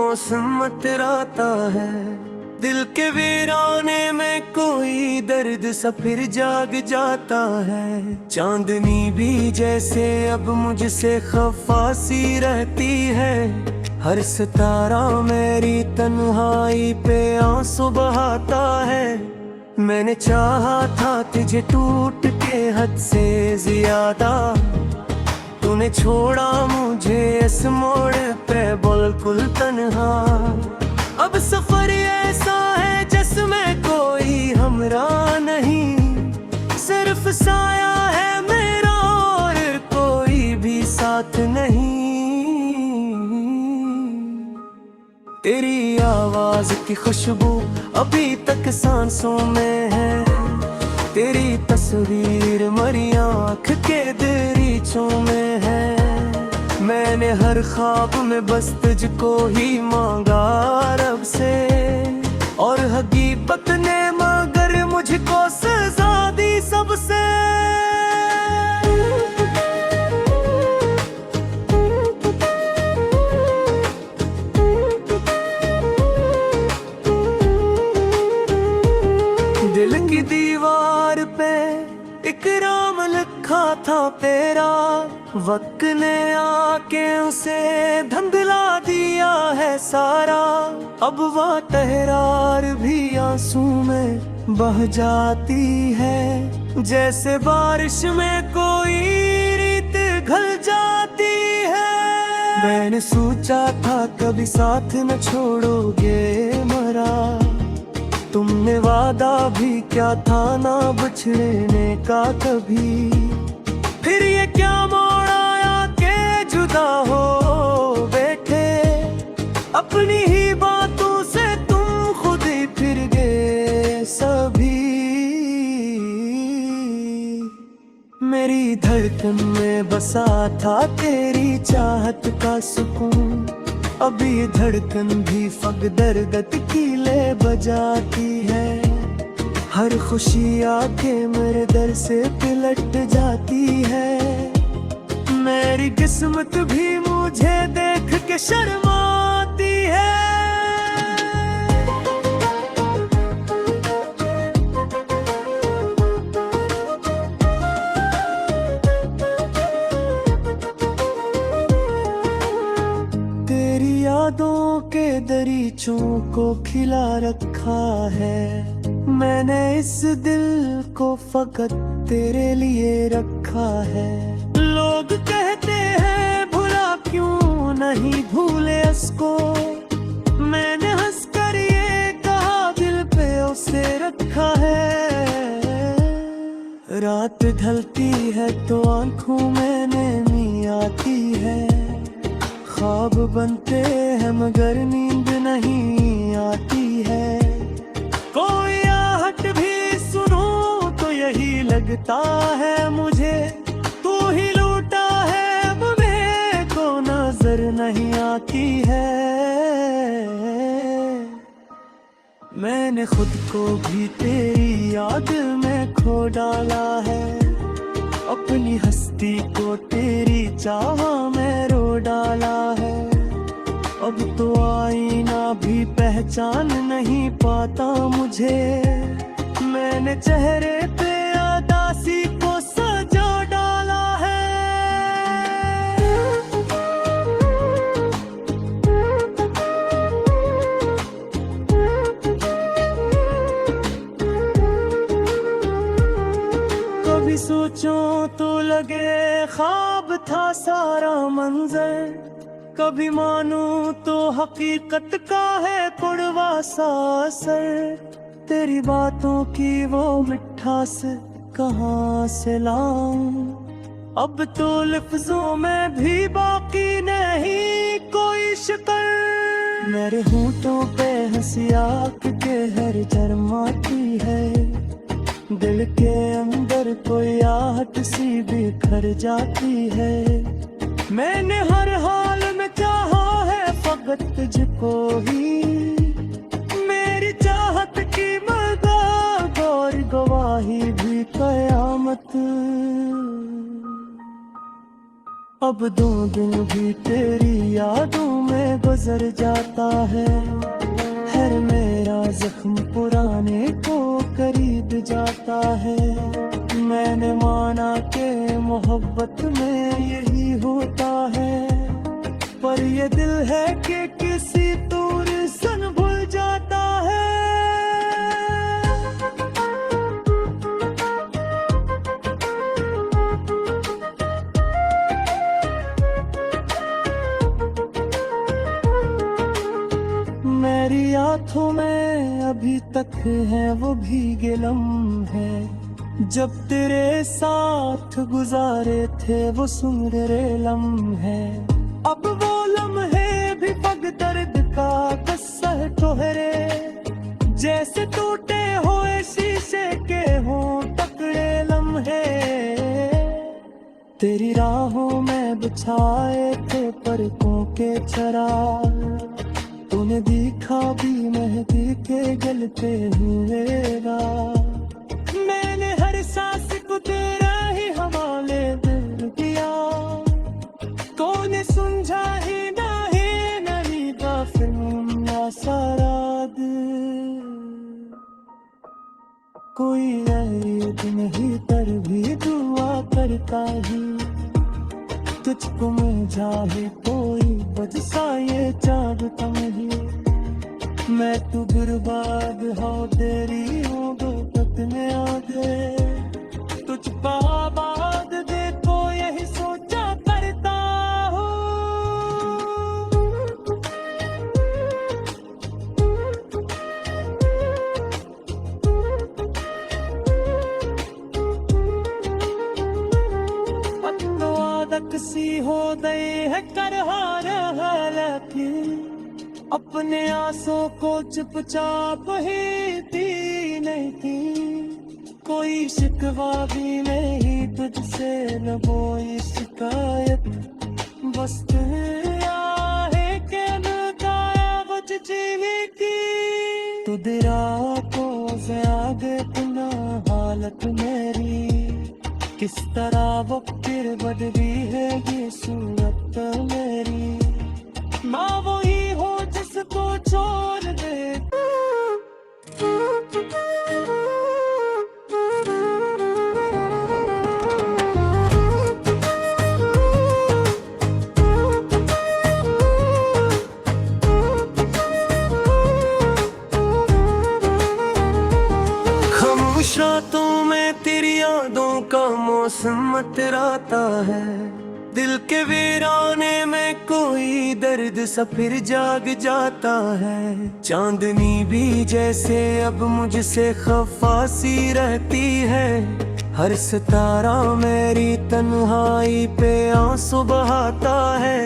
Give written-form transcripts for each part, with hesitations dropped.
मौसम इतराता है। दिल के वीराने में कोई दर्द सा फिर जाग जाता है। चांदनी भी जैसे अब मुझसे खफासी रहती है। हर सितारा मेरी तन्हाई पे आंसू बहाता है। मैंने चाहा था तुझे टूट के हद से ज्यादा, तूने छोड़ा मुझे इस मोड़ पे बिल्कुल तन्हा। अब सफर ऐसा है जिसमें कोई हमरा नहीं, सिर्फ साया है मेरा और कोई भी साथ नहीं। तेरी आवाज की खुशबू अभी तक सांसों में है। तेरी तस्वीर मरी आँख के दरीचों में है। मैंने हर ख्वाब में बस तुझको ही मांगा रब से, और हकीकत ने मगर मुझको सजा दी सबसे। दिल की दीवार पे इकराम लिखा था तेरा, वक्त ने आके उसे धुंधला दिया है सारा। अब वह तहरार भी आंसू में बह जाती है, जैसे बारिश में कोई रीत घल जाती है। मैंने सोचा था कभी साथ न छोड़ोगे मरा, तुमने वादा भी क्या था ना बिछड़ने का कभी। फिर ये क्या मोड़ आया के जुदा हो बैठे, अपनी ही बातों से तुम खुद ही फिर गए सभी। मेरी धड़कन में बसा था तेरी चाहत का सुकून, अभी धड़कन भी फगदर गत कीले बजाती है। हर खुशी आके मेरे दर से पिलट जाती है। मेरी किस्मत भी मुझे देख के शर्माती है। यादों के दरीचों को खिला रखा है मैंने, इस दिल को फकत तेरे लिए रखा है। लोग कहते हैं भुला क्यों नहीं भूले उसको, मैंने हंस कर ये कहा दिल पे उसे रखा है। रात ढलती है तो आंखों में नैनी आती है, ख्वाब बनते हैं मगर नींद नहीं आती है। कोई आहट भी सुनो तो यही लगता है मुझे, तू ही लूटा है मुझे को नजर नहीं आती है। मैंने खुद को भी तेरी याद में खो डाला है, अपनी हस्ती को तेरी चाह में रो डाला है। अब तो आईना भी पहचान नहीं पाता मुझे, मैंने चेहरे पे उदासी को सजा डाला है। कभी सोचो तो लगे ख्वाब था सारा मंजर, कभी मानू तो हकीकत का है कड़वा सा असर। तेरी बातों की वो मिठास कहाँ से लाऊं, अब तो लफ्जों में भी बाकी नहीं कोई शिकर। मेरे होंठों पे हंसी आँख के हर जरमाती है, दिल के अंदर कोई आहट सी बिखर जाती है। मैंने हर हाल में चाहा है फकत तुझको ही, मेरी चाहत की मदद और गवाही भी कयामत। अब 2 दिन भी तेरी यादों में गुजर जाता है। हर मेरा जख्म पुराने को करीब जाता है। मैंने माना कि मोहब्बत में यही होता है, पर ये दिल है कि किसी दूर सन भूल जाता है। मेरी आंखों में अभी तक है वो भीगे लम्हे, जब तेरे साथ गुजारे थे वो सुनहरे लम्हे। अब वो लम्हे भी पग दर्द का किस्सा ठोहरे, जैसे टूटे हुए शीशे के हों टकरे लम्हे। तेरी राहों में बिछाए थे पलकों के चराग, तूने देखा भी मेहंदी के गलते हुए राग। मैंने हर सांस को तेरा ही हवाले दिल दिया, तूने समझा ही नहीं गाफिल ना सारा दिल। कोई ऐद नहीं तर भी दुआ करता ही, तुझको मिल जाए कोई बदसा ये चाँद कम ही। मैं तू बर्बाद हो तेरी हो दो तकने आगे, तुझ आबाद देखो यही सोचा करता हूँ। सी हो दई है कर हार है, लेकिन अपने आंसों को चुपचाप ही पी नहीं थी। कोई शिकवा भी नहीं तुझसे न कोई शिकायत, बस है के नकाया बच जीवी की। तो दिरा को आगे पुना हालत मेरी, किस तरह वो फिर बदली है ये सूरत मेरी। माँ वही हो जिसको छोड़ दे। खामोश रातों में तेरी यादों का मौसम मतराता है, दिल के वीराने में कोई दर्द सा फिर जाग जाता है। चांदनी भी जैसे अब मुझसे खफासी रहती है, हर सितारा मेरी तन्हाई पे आंसू बहाता है।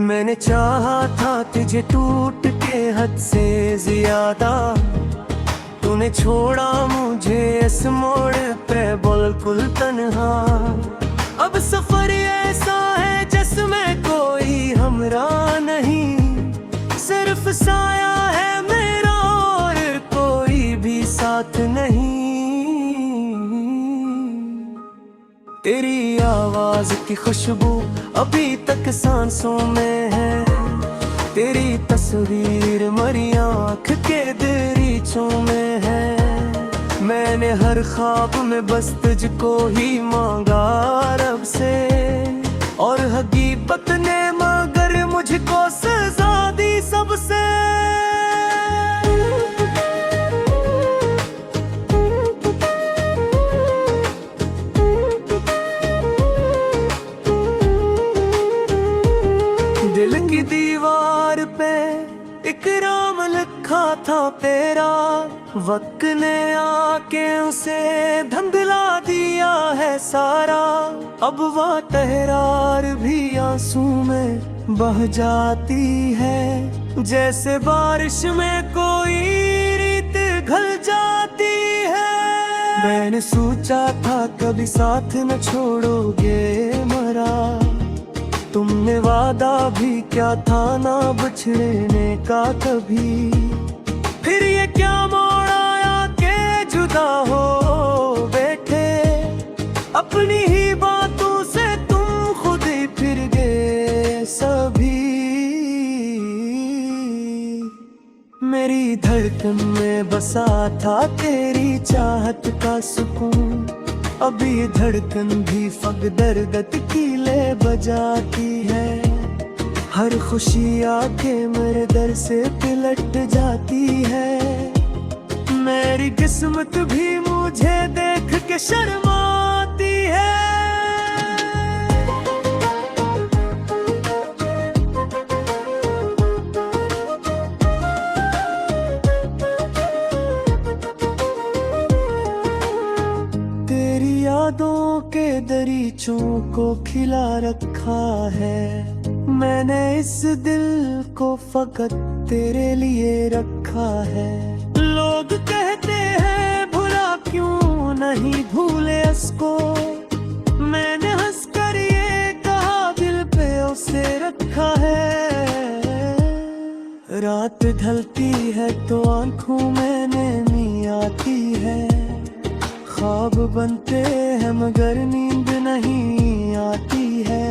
मैंने चाहा था तुझे टूट के हद से ज्यादा, तूने छोड़ा मुझे इस मोड़ पे बिल्कुल तन्हा। अब सफर ऐसा है जिसमें कोई हमरा नहीं, सिर्फ साया है मेरा और कोई भी साथ नहीं। तेरी आवाज की खुशबू अभी तक सांसों में है, तेरी तस्वीर मरी आँख के दरीचों में है। मैंने हर ख्वाब में बस तुझको ही मांगा रब से, और हकीकत ने मगर मुझको सजा दी सबसे। दिल की दीवार पे एक नाम लिखा था तेरा, वक्त ने आके उसे धुंधला दिया है सारा। अब वह तहरार भी आंसू में बह जाती है, जैसे बारिश में कोई रीत घल जाती है। मैंने सोचा था कभी साथ न छोड़ोगे मरा, तुमने वादा भी क्या था ना बिछड़ने का कभी। फिर ये क्या मोड़ आया के जुदा हो बैठे, अपनी ही बातों से तुम खुद ही फिर धड़कन में बसा था तेरी चाहत का सुकून। अब ये धड़कन भी फग दरगत की ले बजाती है। हर खुशी आके मेरे दर से पिलट जाती है। मेरी किस्मत भी मुझे देख के शर्माती है। तेरी यादों के दरीचों को खिला रखा है मैंने, इस दिल को फकत तेरे लिए रखा है। लोग कहते हैं भुला क्यों नहीं भूले उसको, मैंने हंसकर ये कहा दिल पे उसे रखा है। रात ढलती है तो आंखों में नैनी आती है। ख्वाब बनते हैं मगर नींद नहीं आती है।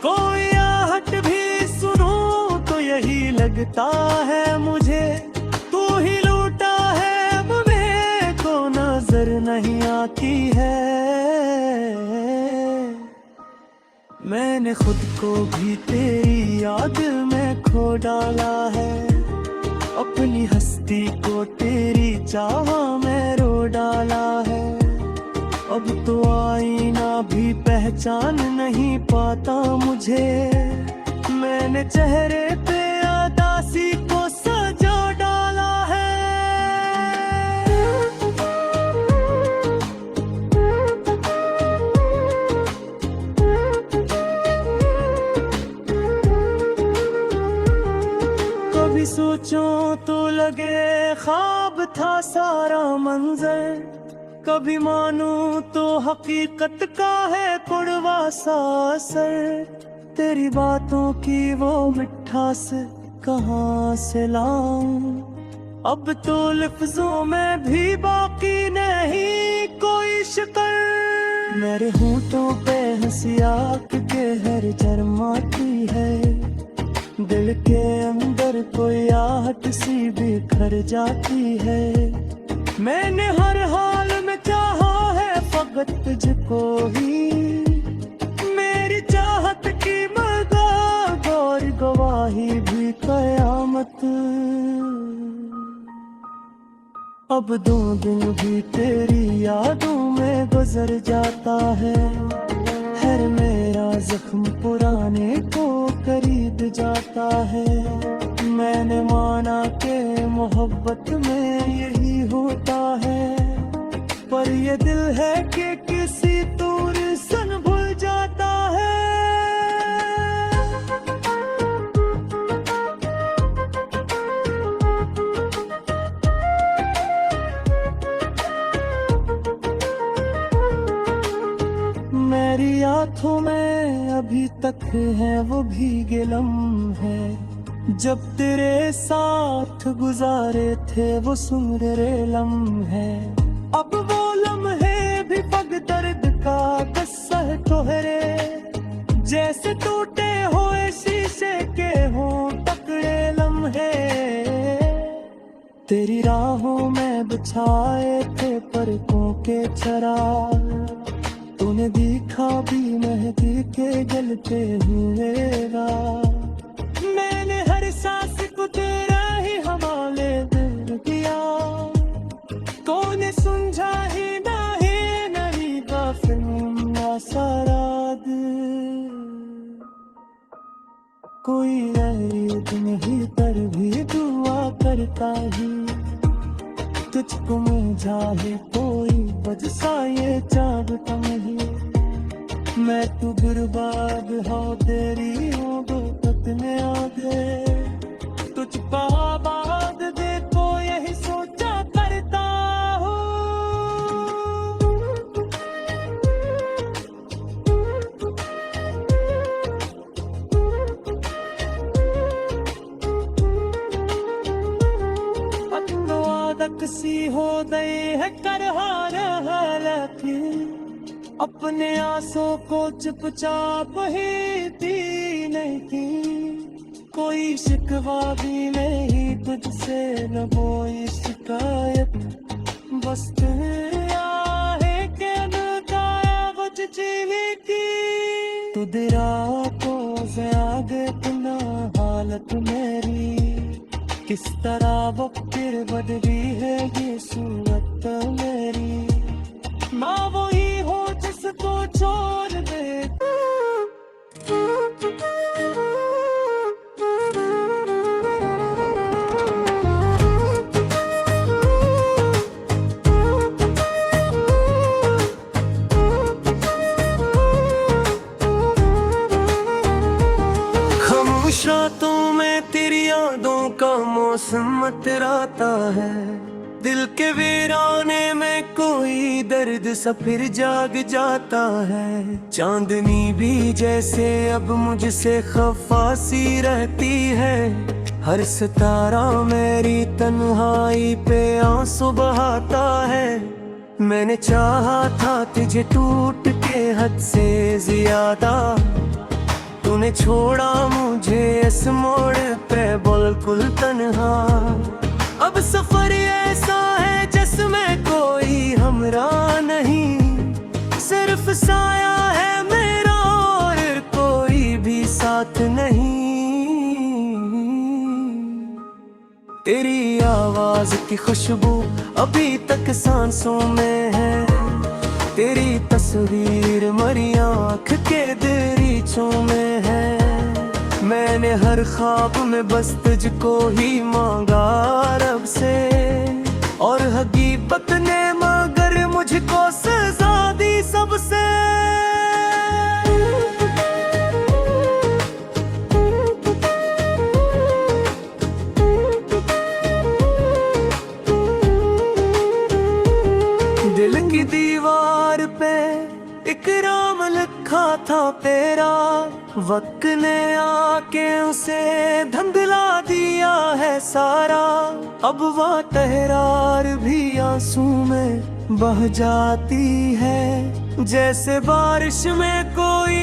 कोई आहट भी सुनो तो यही लगता है मुझे, तू ही लूटा है अब मेरे को नजर नहीं आती है। मैंने खुद को भी तेरी याद में खो डाला है। अपनी हस्ती को तेरी चाह में रो डाला है। अब तो आईना भी पहचान नहीं पाता मुझे। मैंने चेहरे पे उदासी को सजा डाला है। कभी सोचो तो लगे ख्वाब था सारा मंजर, कभी मानूं तो हकीकत का है कड़वा सा असर। तेरी बातों की वो मिठास कहाँ से लाऊं, अब तो लफ्जों में भी बाकी नहीं कोई शिकर। मेरे होंठों पे हंसी आँख के हर जरमाती है। दिल के अंदर कोई आहट सी बिखर जाती है। मैंने हर हाल में चाहा है फकत तुझको ही। मेरी चाहत की मदद और गवाही भी कयामत। अब 2 दिन भी तेरी यादों में गुजर जाता है। हर मेरा जख्म पुराने को खरीद जाता है। मैंने माना के मोहब्बत में यही होता है, पर ये दिल है कि किसी दूर सन भूल जाता है। मेरी आंखों में अभी तक है वो भीगे लम्हे, जब तेरे साथ गुजारे थे वो सुनहरे लम्हे। अब वो लम्हे भी पग दर्द का किस्सा है तोहरे, जैसे टूटे हुए शीशे के हों तकड़े लम्हे। तेरी राहों में बिछाए थे पलकों के चराग, तूने देखा भी मेहंदी के जलते हुए राग। मैंने हर सांस को तेरा ही हवाले दे दिया, तूने समझा ही नहीं गाफिल ना सारा दिल। कोई दिन ही पर भी दुआ करता ही, तुझको मिल जाए कोई बजसा ये चाहता नहीं। मैं तू बर्बाद हो तेरी मोहब्बत में आगे, तुझको आबाद देखो यही सोचा करता हूँ। सी हो गई है करहार हालांकि, अपने आंसू को चुपचाप ही पी नहीं की। कोई शिकवा भी नहीं तुझसे, न कोई शिकायत, बस दुनिया है के नकाया वच जीवी की। तू दिरा को ज़्यादा इतना हालत मेरी, किस तरह वक्र बदली है ये सूरत मेरी। माँ वही हो जिसको छोड़ दे। खामोश रातों में तेरी यादों का मौसम अतराता है, दिल के वीराने में कोई दर्द सा फिर जाग जाता है। चांदनी भी जैसे अब मुझसे खफासी रहती है, हर सितारा मेरी तन्हाई पे आंसू बहाता है। मैंने चाहा था तुझे टूट के हद से ज्यादा, तूने छोड़ा मुझे इस मोड़ पे बिल्कुल तन्हा। अब सफर ऐसा है जिसमें कोई हमरा नहीं, सिर्फ साया है मेरा और कोई भी साथ नहीं। तेरी आवाज की खुशबू अभी तक सांसों में है, तेरी तस्वीर मरी आँख के दरीचों में है। मैंने हर ख्वाब में बस तुझको ही मांगा रब से, और हकीकत ने मगर मुझको सजा दी सबसे। दिल की दीवार पे इकराम लिखा था तेरा, वक्त ने आके उसे धुंधला दिया है सारा। अब वह तहरार भी आंसू में बह जाती है, जैसे बारिश में कोई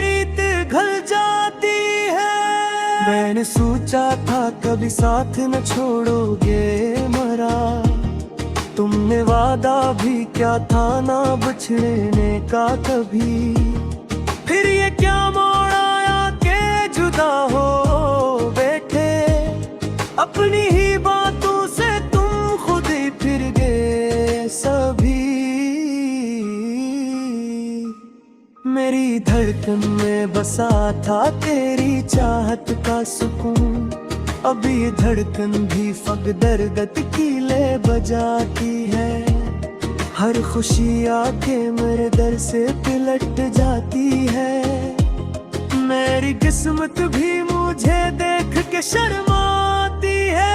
रीत घल जाती है। मैंने सोचा था कभी साथ न छोड़ोगे मरा, तुमने वादा भी क्या था ना बिछड़ने का कभी। फिर ये क्या मोड़ आया के जुदा हो बैठे, अपनी ही बातों से तुम खुद ही फिर गए सभी। मेरी धड़कन में बसा था तेरी चाहत का सुकून, अब ये धड़कन भी फग दर्द की ले बजाती है। हर खुशी आके मेरे दर से पिलट जाती है, मेरी किस्मत भी मुझे देख के शर्माती है।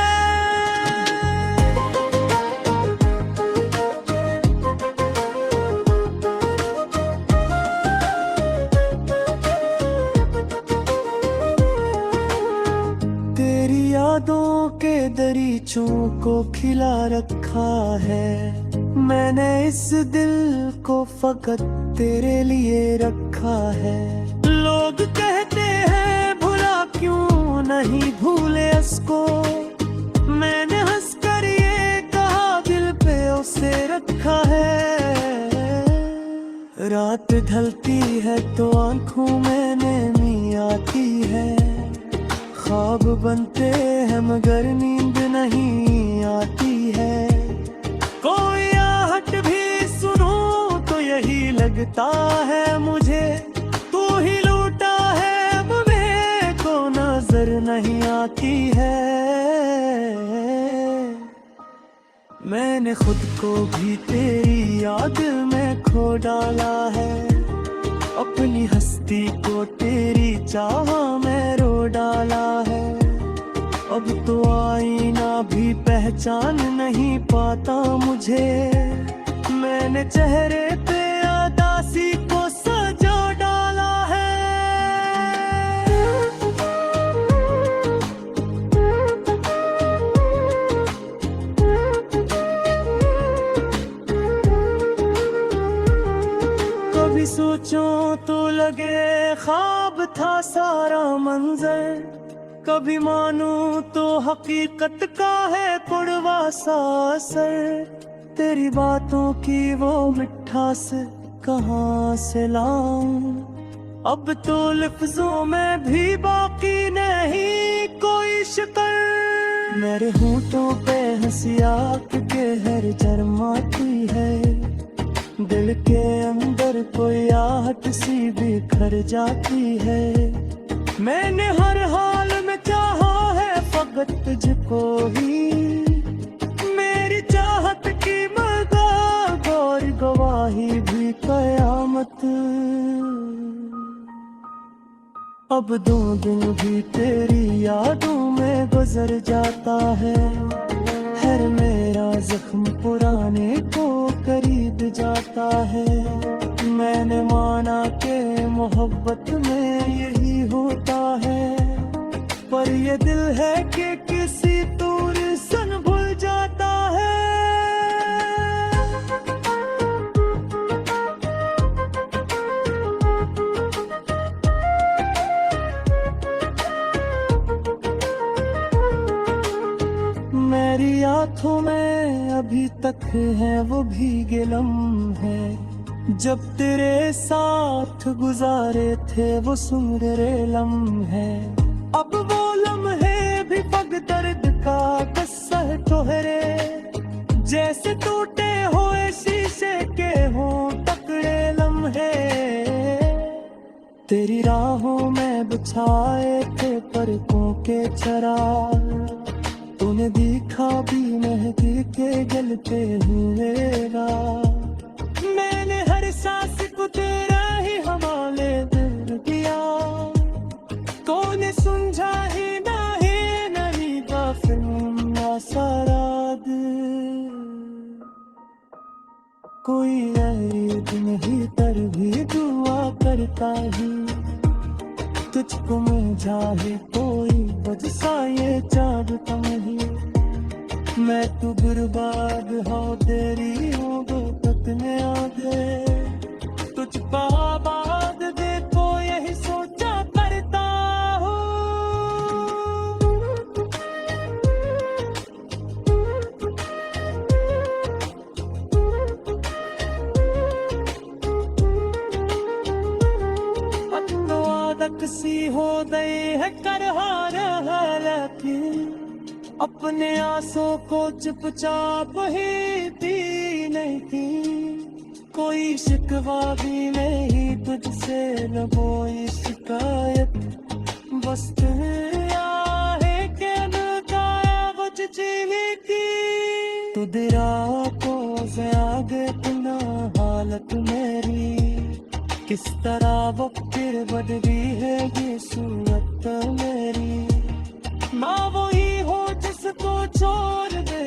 यादों के दरीचों को खिला रखा है, मैंने इस दिल को फकत तेरे लिए रखा है। लोग कहते हैं भुला क्यों नहीं भूले उसको, मैंने हंस कर ये कहा दिल पे उसे रखा है। रात ढलती है तो आंखों में नमी आती है, ख्वाब बनते हैं मगर नींद नहीं आती है। कोई आहट भी सुनो तो यही लगता है मुझे, तू ही लूटा है अब मेरे को नजर नहीं आती है। मैंने खुद को भी तेरी याद में खो डाला है, अपनी हस्ती को तेरी चाह में रो डाला है। अब तो आईना भी पहचान नहीं पाता मुझे, मैंने चेहरे पे उदासी को सजा डाला है। कभी सोचो तो लगे ख्वाब था सारा मंजर, कभी मानूं तो हकीकत का है कड़वा सा असर। तेरी बातों की वो मिठास कहाँ से लाऊं, अब तो लफ्जों में भी बाकी नहीं कोई शिकर। मेरे होंठों पे हंसी आँख के हर जरमाती है, दिल के अंदर कोई आहट सी बिखर जाती है। मैंने हर हाल में चाहा है फकत तुझको ही, मेरी चाहत की मदद और गवाही भी कयामत। अब 2 दिन भी तेरी यादों में गुजर जाता है, हर मेरा जख्म पुराने को करीब जाता है। मैंने माना कि मोहब्बत में यही होता है, पर ये दिल है कि किसी दूर सन भूल जाता है। मेरी आँखों में अभी तक है वो भीगे लम्हे, जब तेरे साथ गुजारे थे वो सुनहरे लम्हे। अब वो लम्हे भी पग दर्द का किस्सा ठहरे, जैसे टूटे हुए शीशे के हों तकड़े लम्हे। तेरी राहों में बिछाए थे पलकों के चराग, तूने देखा भी मेहंदी के जलते हुए राग। मैंने हर सांस को तेरा ही हवाले दे दिया, तूने समझा ही नहीं गाफिल ना साराद। कोई ऐद नहीं तर भी दुआ करता ही, तुझको मिल जाए कोई बजसा ये चाँद तम ही। मैं तू बर्बाद हो तेरी हो तक में आगे, तुझको आबाद देखो यही सोचा करता हूँ। आदत सी हो गई है करहार हालांकि, अपने आंसू को चुपचाप ही पी नहीं की। कोई शिकवा भी नहीं तुझसे न कोई शिकायत, बस है के वो चीनी की। तू दिरा को आगे तुना हालत मेरी, किस तरह वो फिर बदली है ये सूरत मेरी। माँ वही हो जिसको छोड़ दे